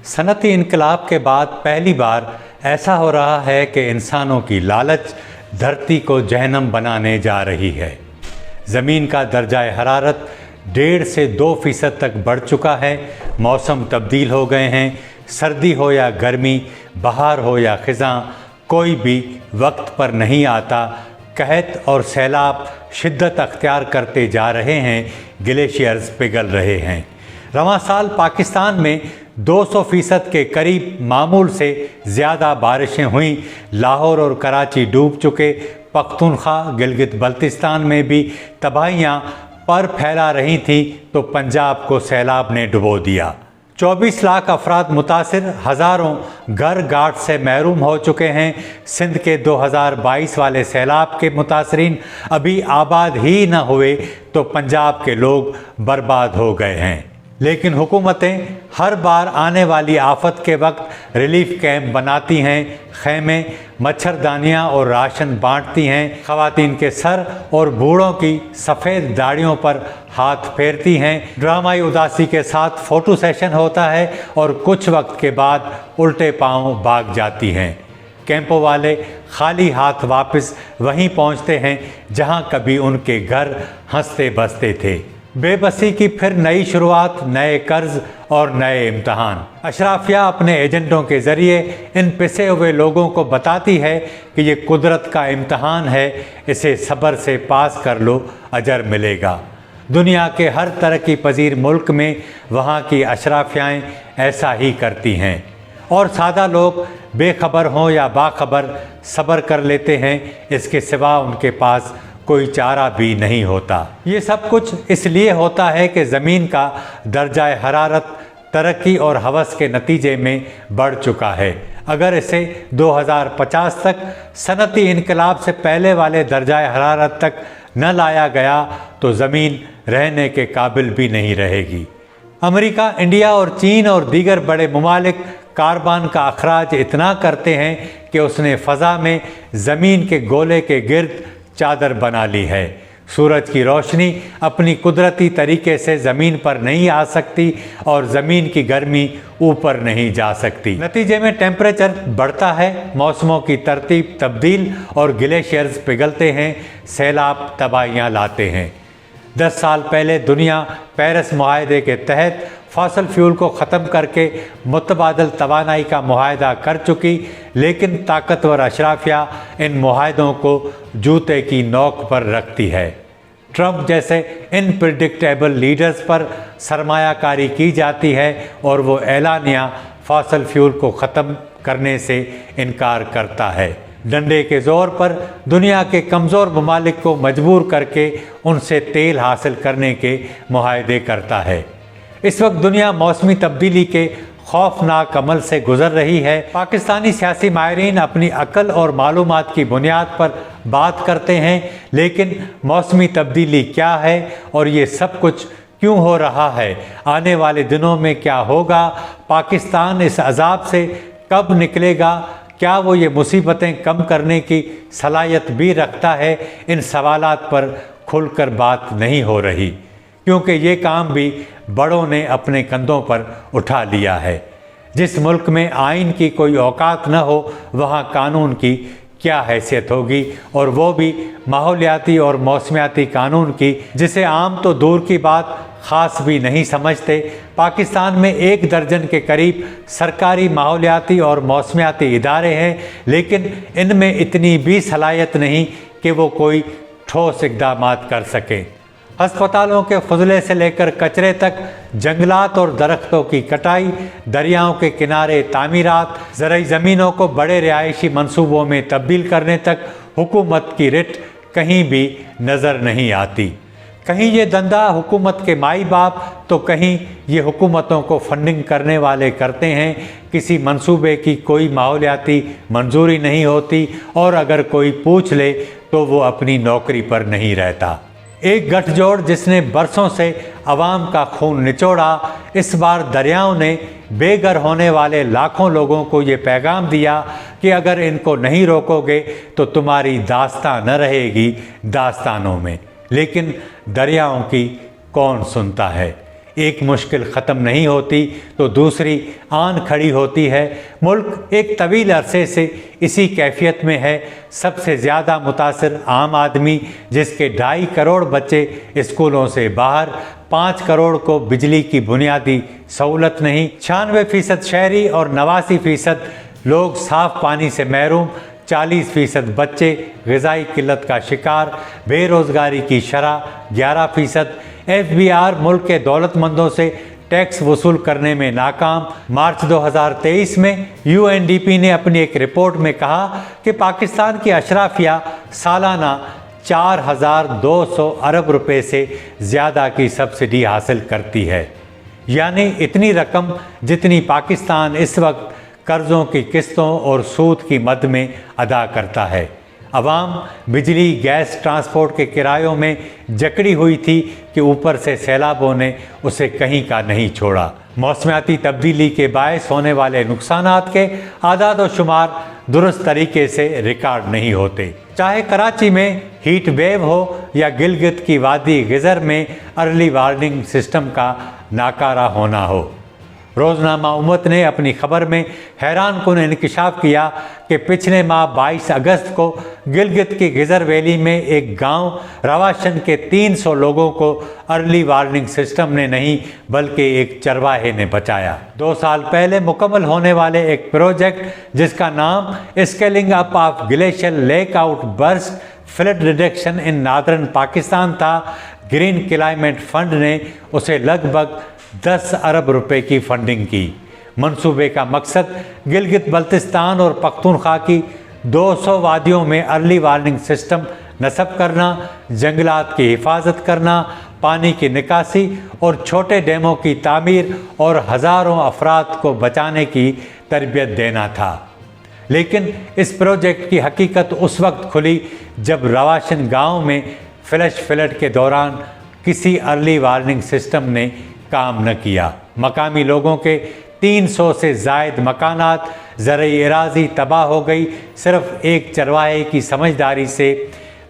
सनती इनकलाब के बाद पहली बार ऐसा हो रहा है कि इंसानों की लालच धरती को जहन्नम बनाने जा रही है। ज़मीन का दर्जाए हरारत 1.5 से 2% तक बढ़ चुका है। मौसम तब्दील हो गए हैं। सर्दी हो या गर्मी, बहार हो या ख़िज़ां, कोई भी वक्त पर नहीं आता। कहत और सैलाब शिद्दत अख्तियार करते जा रहे हैं। ग्लेशियर्स पिघल रहे हैं। रवां साल पाकिस्तान में 200% के करीब मामूल से ज़्यादा बारिशें हुईं। लाहौर और कराची डूब चुके। पख्तूनख्वा, गिलगित बल्तिस्तान में भी तबाहियाँ पर फैला रही थीं तो पंजाब को सैलाब ने डुबो दिया। 24 लाख अफराद मुतासिर, हज़ारों घर गाट से महरूम हो चुके हैं। सिंध के 2022 वाले सैलाब के मुतासरीन अभी आबाद ही न हुए तो पंजाब के लोग बर्बाद हो गए हैं। लेकिन हुकूमतें हर बार आने वाली आफत के वक्त रिलीफ कैंप बनाती हैं, खैमे, मच्छरदानियाँ और राशन बांटती हैं। ख़वातीन के सर और बूढ़ों की सफ़ेद दाढ़ियों पर हाथ फेरती हैं। ड्रामाई उदासी के साथ फ़ोटो सेशन होता है और कुछ वक्त के बाद उल्टे पांव भाग जाती हैं। कैंपों वाले खाली हाथ वापस वहीं पहुंचते हैं जहां कभी उनके घर हंसते बसते थे। बेबसी की फिर नई शुरुआत, नए कर्ज और नए इम्तहान। अशराफिया अपने एजेंटों के ज़रिए इन पिसे हुए लोगों को बताती है कि ये कुदरत का इम्तहान है, इसे सब्र से पास कर लो, अजर मिलेगा। दुनिया के हर तरक्की पजीर मुल्क में वहाँ की अशराफियाएँ ऐसा ही करती हैं और सादा लोग बेखबर हों या बाखबर सब्र कर लेते हैं। इसके सिवा उनके पास कोई चारा भी नहीं होता। ये सब कुछ इसलिए होता है कि ज़मीन का दर्जाए हरारत तरक्की और हवस के नतीजे में बढ़ चुका है। अगर इसे 2050 तक सनती इनकलाब से पहले वाले दर्जाए हरारत तक न लाया गया तो ज़मीन रहने के काबिल भी नहीं रहेगी। अमेरिका, इंडिया और चीन और दीगर बड़े ममालिक कार्बन का अखराज इतना करते हैं कि उसने फ़ज़ा में ज़मीन के गोले के गिर्द चादर बना ली है। सूरज की रोशनी अपनी कुदरती तरीके से ज़मीन पर नहीं आ सकती और ज़मीन की गर्मी ऊपर नहीं जा सकती। नतीजे में टेम्परेचर बढ़ता है, मौसमों की तरतीब तब्दील और ग्लेशियर्स पिघलते हैं, सैलाब तबाहियाँ लाते हैं। 10 साल पहले दुनिया पेरिस मुआहदे के तहत फॉसल फ्यूल को ख़त्म करके मुतबादल तवानाई का मुआहदा कर चुकी, लेकिन ताकतवर अशराफिया इन मुआहदों को जूते की नोक पर रखती है। ट्रंप जैसे इनप्रेडिक्टेबल लीडर्स पर सरमायाकारी की जाती है और वो एलानिया फॉसल फ्यूल को ख़त्म करने से इनकार करता है। डंडे के ज़ोर पर दुनिया के कमज़ोर ममालिक को मजबूर करके उनसे तेल हासिल करने के मुआहदे करता है। इस वक्त दुनिया मौसमी तब्दीली के खौफनाक अमल से गुजर रही है। पाकिस्तानी सियासी माहिरीन अपनी अक्ल और मालूमात की बुनियाद पर बात करते हैं, लेकिन मौसमी तब्दीली क्या है और ये सब कुछ क्यों हो रहा है, आने वाले दिनों में क्या होगा, पाकिस्तान इस अजाब से कब निकलेगा, क्या वो ये मुसीबतें कम करने की सलाहियत भी रखता है, इन सवालात पर खुलकर बात नहीं हो रही, क्योंकि ये काम भी बड़ों ने अपने कंधों पर उठा लिया है। जिस मुल्क में आइन की कोई औकात न हो वहाँ कानून की क्या हैसियत होगी, और वो भी माहौलियाती और मौसमियाती कानून की, जिसे आम तो दूर की बात ख़ास भी नहीं समझते। पाकिस्तान में 1 दर्जन के करीब सरकारी माहौलियाती और मौसमियाती इदारे हैं, लेकिन इनमें इतनी भी सलाहियत नहीं कि वो कोई ठोस इक़दामात कर सकें। अस्पतालों के फजले से लेकर कचरे तक, जंगलात और दरख्तों की कटाई, दरियाओं के किनारे तामीरात, ज़रई ज़मीनों को बड़े रिहायशी मंसूबों में तब्दील करने तक हुकूमत की रिट कहीं भी नज़र नहीं आती। कहीं ये धंधा हुकूमत के माई बाप तो कहीं ये हुकूमतों को फंडिंग करने वाले करते हैं। किसी मंसूबे की कोई माहौलियाती मंजूरी नहीं होती और अगर कोई पूछ ले तो वो अपनी नौकरी पर नहीं रहता। एक गठजोड़ जिसने बरसों से अवाम का खून निचोड़ा, इस बार दरियाओं ने बेघर होने वाले लाखों लोगों को ये पैगाम दिया कि अगर इनको नहीं रोकोगे तो तुम्हारी दास्तां न रहेगी दास्तानों में। लेकिन दरियाओं की कौन सुनता है। एक मुश्किल ख़त्म नहीं होती तो दूसरी आन खड़ी होती है। मुल्क एक तवील अरसे से इसी कैफियत में है। सबसे ज़्यादा मुतासिर आम आदमी, जिसके 2.5 करोड़ बच्चे स्कूलों से बाहर, 5 करोड़ को बिजली की बुनियादी सहूलत नहीं, 96% शहरी और 89% लोग साफ़ पानी से महरूम, 40% बच्चे ग़िज़ाई किल्लत का शिकार, बेरोज़गारी की शरह 11%, FBR मुल्क के दौलतमंदों से टैक्स वसूल करने में नाकाम। मार्च 2023 में UNDP ने अपनी एक रिपोर्ट में कहा कि पाकिस्तान की अशराफिया सालाना 4,200 अरब रुपए से ज़्यादा की सब्सिडी हासिल करती है, यानी इतनी रकम जितनी पाकिस्तान इस वक्त कर्ज़ों की किस्तों और सूद की मद में अदा करता है। अवाम बिजली, गैस, ट्रांसपोर्ट के किरायों में जकड़ी हुई थी कि ऊपर से सैलाबों ने उसे कहीं का नहीं छोड़ा। मौसमियाती तब्दीली के बायस होने वाले नुकसानात के आदाद और शुमार दुरुस्त तरीके से रिकॉर्ड नहीं होते। चाहे कराची में हीट वेव हो या गिलगित की वादी गिज़र में अर्ली वार्निंग सिस्टम का नाकारा होना हो। रोज़नामा उम्मत ने अपनी खबर में हैरानकुन इंकशाफ किया कि पिछले माह 22 अगस्त को गिलगित की गिज़र वैली में एक गांव रवाशन के 300 लोगों को अर्ली वार्निंग सिस्टम ने नहीं बल्कि एक चरवाहे ने बचाया। 2 साल पहले मुकम्मल होने वाले एक प्रोजेक्ट जिसका नाम scaling up of glacier lake out burst flood reduction in northern Pakistan था, ग्रीन क्लाइमेट फंड ने उसे लगभग 10 अरब रुपए की फंडिंग की। मंसूबे का मकसद गिलगित बल्तिस्तान और पख्तूनख्वा की 200 वादियों में अर्ली वार्निंग सिस्टम नस्ब करना, जंगलात की हिफाजत करना, पानी की निकासी और छोटे डैमों की तामीर और हज़ारों अफराद को बचाने की तरबियत देना था। लेकिन इस प्रोजेक्ट की हकीकत उस वक्त खुली जब रवाशन गांव में फ्लैश फ्लड के दौरान किसी अर्ली वार्निंग सिस्टम ने काम न किया। मकामी लोगों के 300 से ज़ायद मकानात ज़रई इराज़ी तबाह हो गई। सिर्फ एक चरवाहे की समझदारी से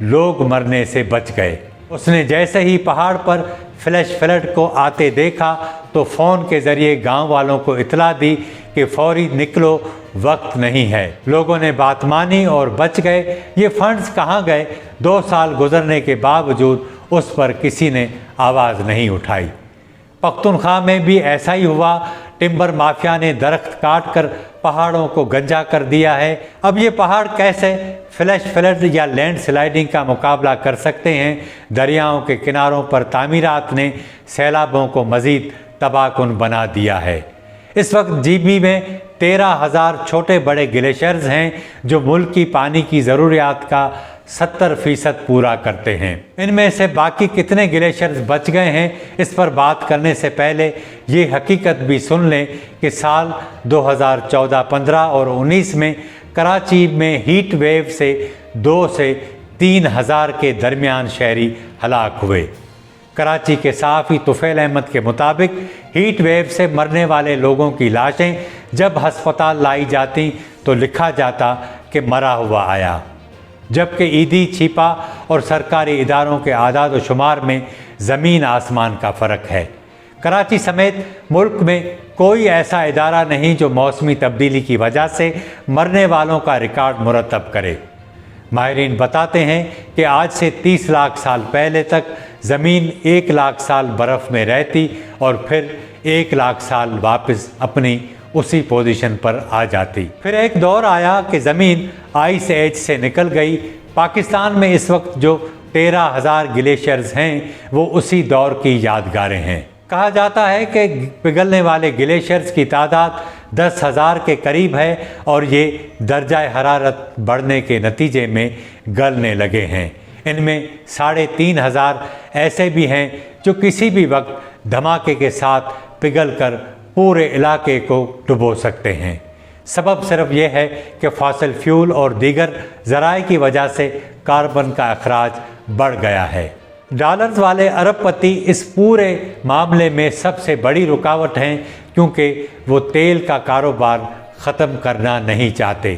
लोग मरने से बच गए। उसने जैसे ही पहाड़ पर फ्लैश फ्लड को आते देखा तो फ़ोन के ज़रिए गांव वालों को इतला दी कि फ़ौरी निकलो, वक्त नहीं है। लोगों ने बात मानी और बच गए। ये फंड्स कहाँ गए? 2 साल गुजरने के बावजूद उस पर किसी ने आवाज़ नहीं उठाई। पख्तूनख्वा में भी ऐसा ही हुआ। टिम्बर माफिया ने दरख्त काट कर पहाड़ों को गंजा कर दिया है। अब ये पहाड़ कैसे फ्लैश फ्लड या लैंड स्लाइडिंग का मुकाबला कर सकते हैं? दरियाओं के किनारों पर तामीरात ने सैलाबों को मज़ीद तबाहकुन बना दिया है। इस वक्त GB में 13,000 छोटे बड़े ग्लेशियर्स हैं जो मुल्क की पानी की ज़रूरियात का 70% पूरा करते हैं। इनमें से बाकी कितने ग्लेशियर्स बच गए हैं, इस पर बात करने से पहले ये हकीकत भी सुन लें कि साल 2014, 15 और 19 में कराची में हीट वेव से 2 से 3 हज़ार के दरमियान शहरी हलाक हुए। कराची के सहाफ़ी तुफ़ैल अहमद के मुताबिक हीट वेव से मरने वाले लोगों की लाशें जब हस्पताल लाई जाती तो लिखा जाता कि मरा हुआ आया, जबकि ईदी, छिपा और सरकारी इदारों के आदाद व शुमार में ज़मीन आसमान का फ़र्क है। कराची समेत मुल्क में कोई ऐसा इदारा नहीं जो मौसमी तब्दीली की वजह से मरने वालों का रिकॉर्ड मुरतब करे। माहिरीन बताते हैं कि आज से 30 लाख साल पहले तक ज़मीन 1 लाख साल बर्फ़ में रहती और फिर 1 लाख साल वापस अपनी उसी पोजीशन पर आ जाती। फिर एक दौर आया कि ज़मीन आइस एज से निकल गई। पाकिस्तान में इस वक्त जो 13,000 ग्लेशियर्स हैं वो उसी दौर की यादगारें हैं। कहा जाता है कि पिघलने वाले ग्लेशियर्स की तादाद 10,000 के करीब है और ये दर्जा हरारत बढ़ने के नतीजे में गलने लगे हैं। इनमें 3,500 ऐसे भी हैं जो किसी भी वक्त धमाके के साथ पिघल कर पूरे इलाके को डुबो सकते हैं। सबब सिर्फ यह है कि फॉसिल फ्यूल और दीगर ज़राए की वजह से कार्बन का अखराज बढ़ गया है। डॉलर्स वाले अरबपति इस पूरे मामले में सबसे बड़ी रुकावट हैं क्योंकि वो तेल का कारोबार ख़त्म करना नहीं चाहते।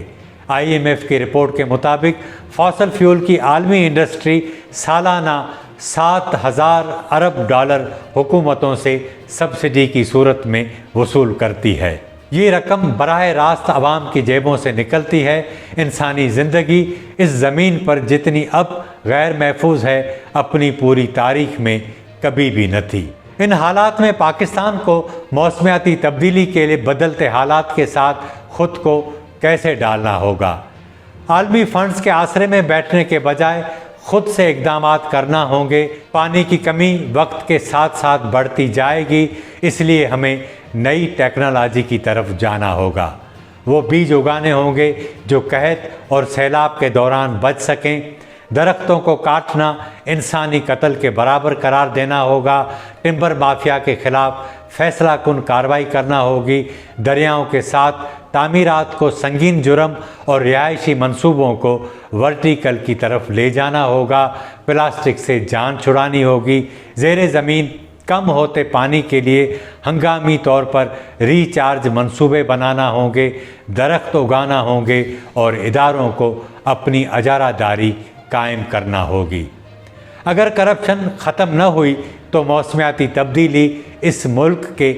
IMF की रिपोर्ट के मुताबिक फॉसिल फ्यूल की आलमी इंडस्ट्री सालाना 7,000 अरब डॉलर हुकूमतों से सब्सिडी की सूरत में वसूल करती है। ये रकम बराह रास्त आवाम की जेबों से निकलती है। इंसानी ज़िंदगी इस ज़मीन पर जितनी अब गैर महफूज है, अपनी पूरी तारीख में कभी भी न थी। इन हालात में पाकिस्तान को मौसमियाती तब्दीली के लिए बदलते हालात के साथ ख़ुद को कैसे डालना होगा। आलमी फंड्स के आसरे में बैठने के बजाय खुद से इक़दामात करना होंगे। पानी की कमी वक्त के साथ साथ बढ़ती जाएगी, इसलिए हमें नई टेक्नोलॉजी की तरफ जाना होगा। वो बीज उगाने होंगे जो कहत और सैलाब के दौरान बच सकें। दरख्तों को काटना इंसानी कत्ल के बराबर करार देना होगा। टिम्बर माफिया के ख़िलाफ़ फैसला कुन कार्रवाई करना होगी। दरियाओं के साथ तामीरात को संगीन जुर्म और रिहायशी मंसूबों को वर्टिकल की तरफ ले जाना होगा। प्लास्टिक से जान छुड़ानी होगी। ज़ेरे ज़मीन कम होते पानी के लिए हंगामी तौर पर रिचार्ज मंसूबे बनाना होंगे। दरख्त उगाना होंगे और इदारों को अपनी अजारादारी कायम करना होगी। अगर करप्शन ख़त्म न हुई तो मौसमियाती तब्दीली इस मुल्क के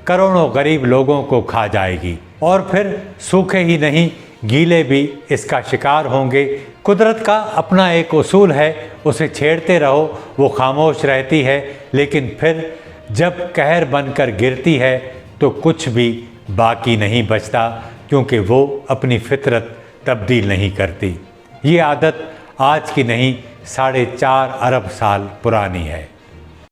करोड़ों गरीब लोगों को खा जाएगी और फिर सूखे ही नहीं गीले भी इसका शिकार होंगे। कुदरत का अपना एक उसूल है, उसे छेड़ते रहो वो खामोश रहती है, लेकिन फिर जब कहर बनकर गिरती है तो कुछ भी बाकी नहीं बचता, क्योंकि वो अपनी फितरत तब्दील नहीं करती। ये आदत आज की नहीं 4.5 अरब साल पुरानी है।